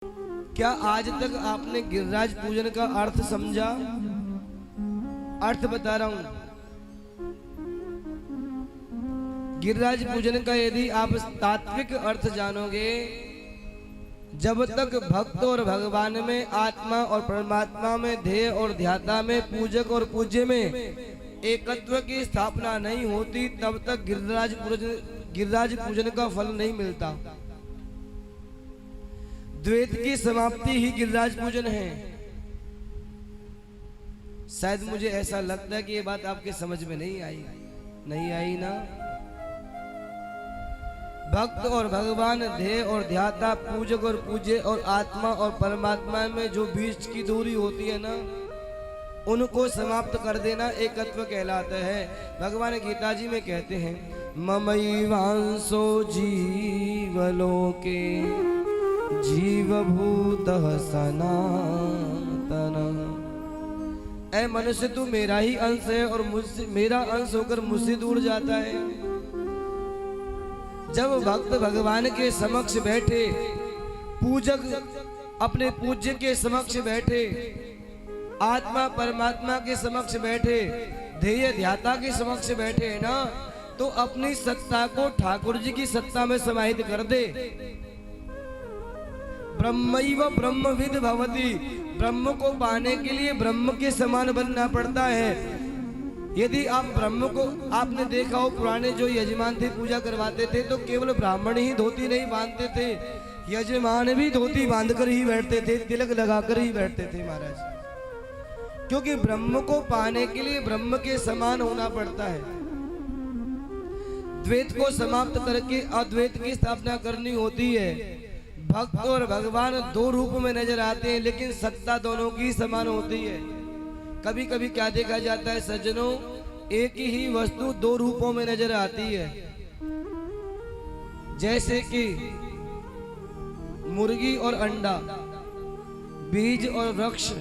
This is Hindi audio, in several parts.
क्या आज तक आपने गिरिराज पूजन का अर्थ समझा? अर्थ बता रहा हूं। गिरिराज पूजन का यदि आप तात्विक अर्थ जानोगे, जब तक भक्त और भगवान में, आत्मा और परमात्मा में, ध्येय और ध्याता में, पूजक और पूज्य में एकत्व की स्थापना नहीं होती, तब तक गिरिराज पूजन का फल नहीं मिलता। द्वैत की समाप्ति ही गिरिराज पूजन है। शायद मुझे ऐसा लगता है कि ये बात आपके समझ में नहीं आई ना। भक्त और भगवान, ध्येय और ध्याता, पूजक और पूज्य और आत्मा और परमात्मा में जो बीच की दूरी होती है ना, उनको समाप्त कर देना एकत्व कहलाता है। भगवान गीता जी में कहते हैं, ममैवांसो जीवलोके जीवभूतः सनातन। ऐ मनुष्य, तू मेरा ही अंश है और मुझसे, मेरा अंश होकर मुझसे दूर जाता है। जब भक्त भगवान के समक्ष बैठे, पूजक अपने पूज्य के समक्ष बैठे, आत्मा परमात्मा के समक्ष बैठे, ध्येय ध्याता के समक्ष बैठे ना, तो अपनी सत्ता को ठाकुर जी की सत्ता में समाहित कर दे। ब्रह्मैव ब्रह्मविद भवति। ब्रह्म को पाने के लिए ब्रह्म के समान बनना पड़ता है। यदि आप ब्रह्म को, आपने देखा हो पुराने जो यजमान थे पूजा करवाते थे, तो केवल ब्राह्मण ही धोती नहीं बांधते थे, यजमान भी धोती बांधकर ही बैठते थे, तिलक लगाकर ही बैठते थे महाराज। क्योंकि ब्रह्म को पाने के लिए ब्रह्म के समान होना पड़ता है। द्वैत को समाप्त करके अद्वैत की स्थापना करनी होती है। भक्त और भगवान दो रूप में नजर आते हैं, लेकिन सत्ता दोनों की समान होती है। कभी कभी क्या देखा जाता है सज्जनों, एक ही वस्तु दो रूपों में नजर आती है। जैसे कि मुर्गी और अंडा, बीज और वृक्ष,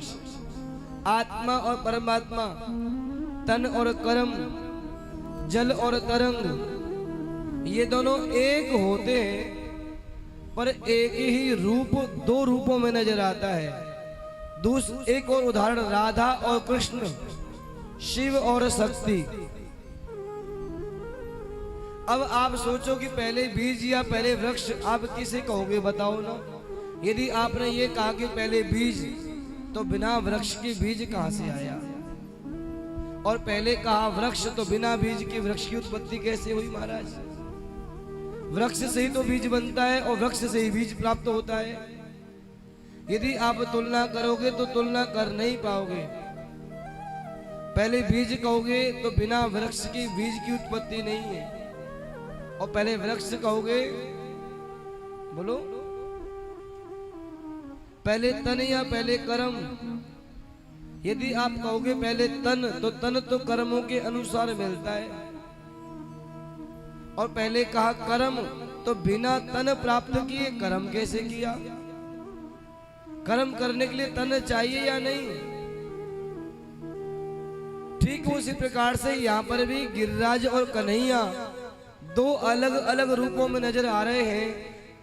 आत्मा और परमात्मा, तन और कर्म, जल और तरंग, ये दोनों एक होते हैं, पर एक ही रूप दो रूपों में नजर आता है। एक और उदाहरण, राधा और कृष्ण, शिव और शक्ति। अब आप सोचो कि पहले बीज या पहले वृक्ष, आप किसे कहोगे बताओ ना। यदि आपने ये कहा कि पहले बीज, तो बिना वृक्ष के बीज कहां से आया? और पहले कहा वृक्ष, तो बिना बीज के वृक्ष की उत्पत्ति कैसे हुई महाराज? वृक्ष से ही तो बीज बनता है और वृक्ष से ही बीज प्राप्त होता है। यदि आप तुलना करोगे तो तुलना कर नहीं पाओगे। पहले बीज कहोगे तो बिना वृक्ष की बीज की उत्पत्ति नहीं है, और पहले वृक्ष कहोगे, बोलो, पहले तन या पहले कर्म। यदि आप कहोगे पहले तन, तो तन तो कर्मों के अनुसार मिलता है, और पहले कहा कर्म, तो बिना तन प्राप्त किए कर्म कैसे किया? कर्म करने के लिए तन चाहिए या नहीं? ठीक उसी प्रकार से यहाँ पर भी गिरिराज और कन्हैया दो अलग अलग रूपों में नजर आ रहे हैं।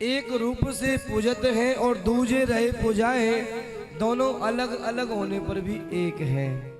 एक रूप से पूजत हैं और दूजे रहे पूजाए हैं। दोनों अलग अलग होने पर भी एक है।